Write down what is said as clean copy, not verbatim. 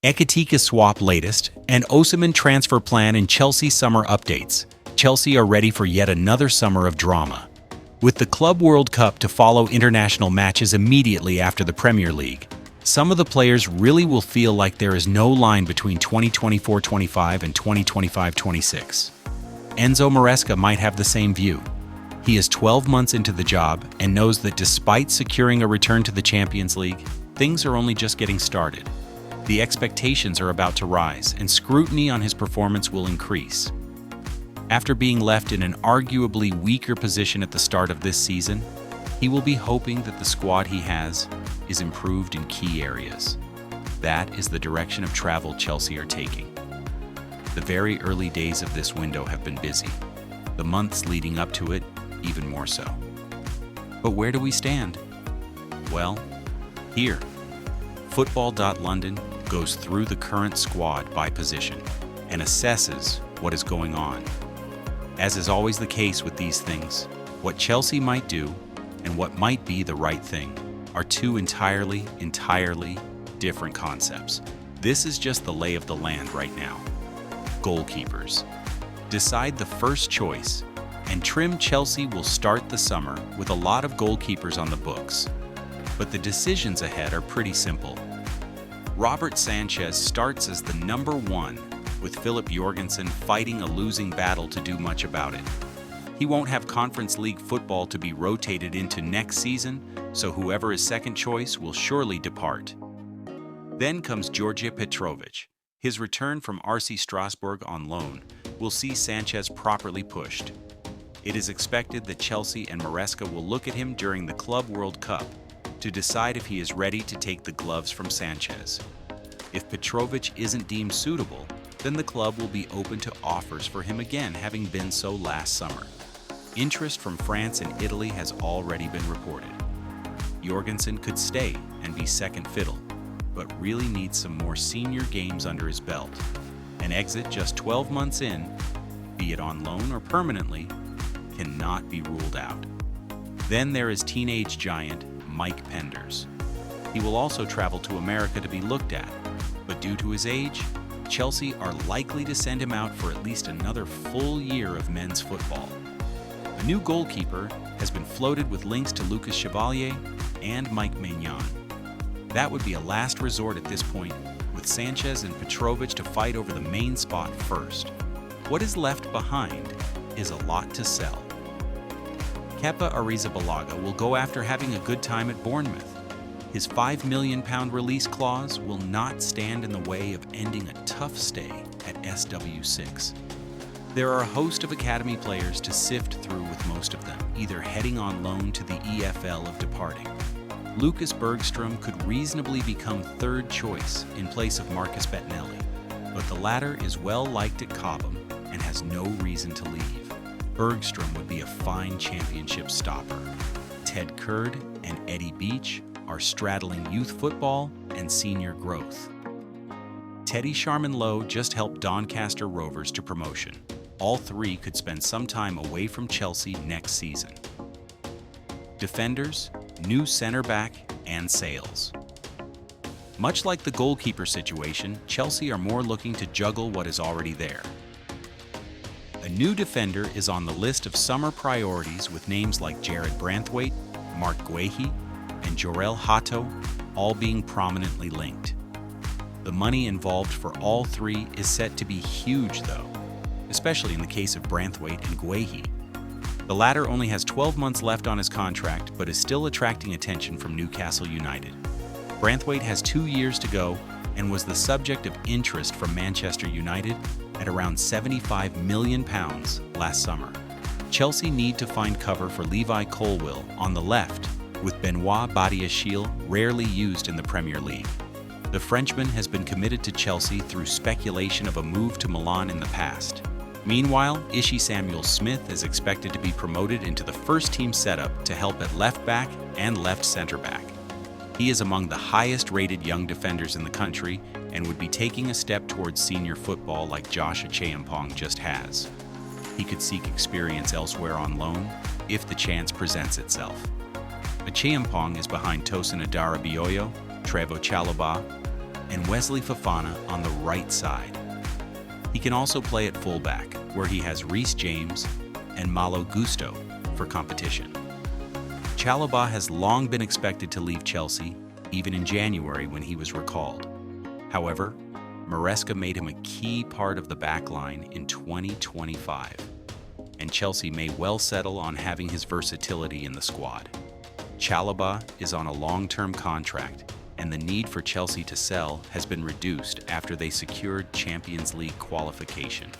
Ekitike swap latest, and Osimhen transfer plan and Chelsea summer updates. Chelsea are ready for yet another summer of drama. With the Club World Cup to follow international matches immediately after the Premier League, some of the players really will feel like there is no line between 2024-25 and 2025-26. Enzo Maresca might have the same view. He is 12 months into the job and knows that despite securing a return to the Champions League, things are only just getting started. The expectations are about to rise, and scrutiny on his performance will increase. After being left in an arguably weaker position at the start of this season, he will be hoping that the squad he has is improved in key areas. That is the direction of travel Chelsea are taking. The very early days of this window have been busy. The months leading up to it, even more so. But where do we stand? Well, here. Football.London goes through the current squad by position and assesses what is going on. As is always the case with these things, what Chelsea might do and what might be the right thing are two entirely different concepts. This is just the lay of the land right now. Goalkeepers. Decide the first choice, and trim Chelsea will start the summer with a lot of goalkeepers on the books. But the decisions ahead are pretty simple. Robert Sanchez starts as the number one, with Philip Jorgensen fighting a losing battle to do much about it. He won't have Conference League football to be rotated into next season, so whoever is second choice will surely depart. Then comes Đorđe Petrović. His return from RC Strasbourg on loan will see Sanchez properly pushed. It is expected that Chelsea and Maresca will look at him during the Club World Cup to decide if he is ready to take the gloves from Sanchez. If Petrović isn't deemed suitable, then the club will be open to offers for him again, having been so last summer. Interest from France and Italy has already been reported. Jorgensen could stay and be second fiddle, but really needs some more senior games under his belt. An exit just 12 months in, be it on loan or permanently, cannot be ruled out. Then there is teenage giant Mike Penders. He will also travel to America to be looked at, but due to his age, Chelsea are likely to send him out for at least another full year of men's football. A new goalkeeper has been floated with links to Lucas Chevalier and Mike Maignan. That would be a last resort at this point, with Sanchez and Petrović to fight over the main spot first. What is left behind is a lot to sell. Kepa Arrizabalaga will go after having a good time at Bournemouth. His £5 million release clause will not stand in the way of ending a tough stay at SW6. There are a host of academy players to sift through, with most of them either heading on loan to the EFL of departing. Lucas Bergstrom could reasonably become third choice in place of Marcus Bettinelli, but the latter is well liked at Cobham and has no reason to leave. Bergstrom would be a fine championship stopper. Ted Kurd and Eddie Beach are straddling youth football and senior growth. Teddy Sharman-Lowe just helped Doncaster Rovers to promotion. All three could spend some time away from Chelsea next season. Defenders, new center back, and sales. Much like the goalkeeper situation, Chelsea are more looking to juggle what is already there. A new defender is on the list of summer priorities, with names like Jared Branthwaite, Mark Guehi, and Jorel Hato all being prominently linked. The money involved for all three is set to be huge though, especially in the case of Branthwaite and Guehi. The latter only has 12 months left on his contract, but is still attracting attention from Newcastle United. Branthwaite has 2 years to go and was the subject of interest from Manchester United at around £75 million last summer. Chelsea need to find cover for Levi Colwill on the left, with Benoit Badiashile rarely used in the Premier League. The Frenchman has been committed to Chelsea through speculation of a move to Milan in the past. Meanwhile, Ishii Samuel-Smith is expected to be promoted into the first-team setup to help at left back and left center back. He is among the highest-rated young defenders in the country and would be taking a step towards senior football like Josh Acheampong just has. He could seek experience elsewhere on loan if the chance presents itself. Acheampong is behind Tosin Adarabioyo, Trevoh Chalobah, and Wesley Fofana on the right side. He can also play at fullback, where he has Reece James and Malo Gusto for competition. Chalobah has long been expected to leave Chelsea, even in January when he was recalled. However, Maresca made him a key part of the backline in 2025, and Chelsea may well settle on having his versatility in the squad. Chalobah is on a long-term contract, and the need for Chelsea to sell has been reduced after they secured Champions League qualification.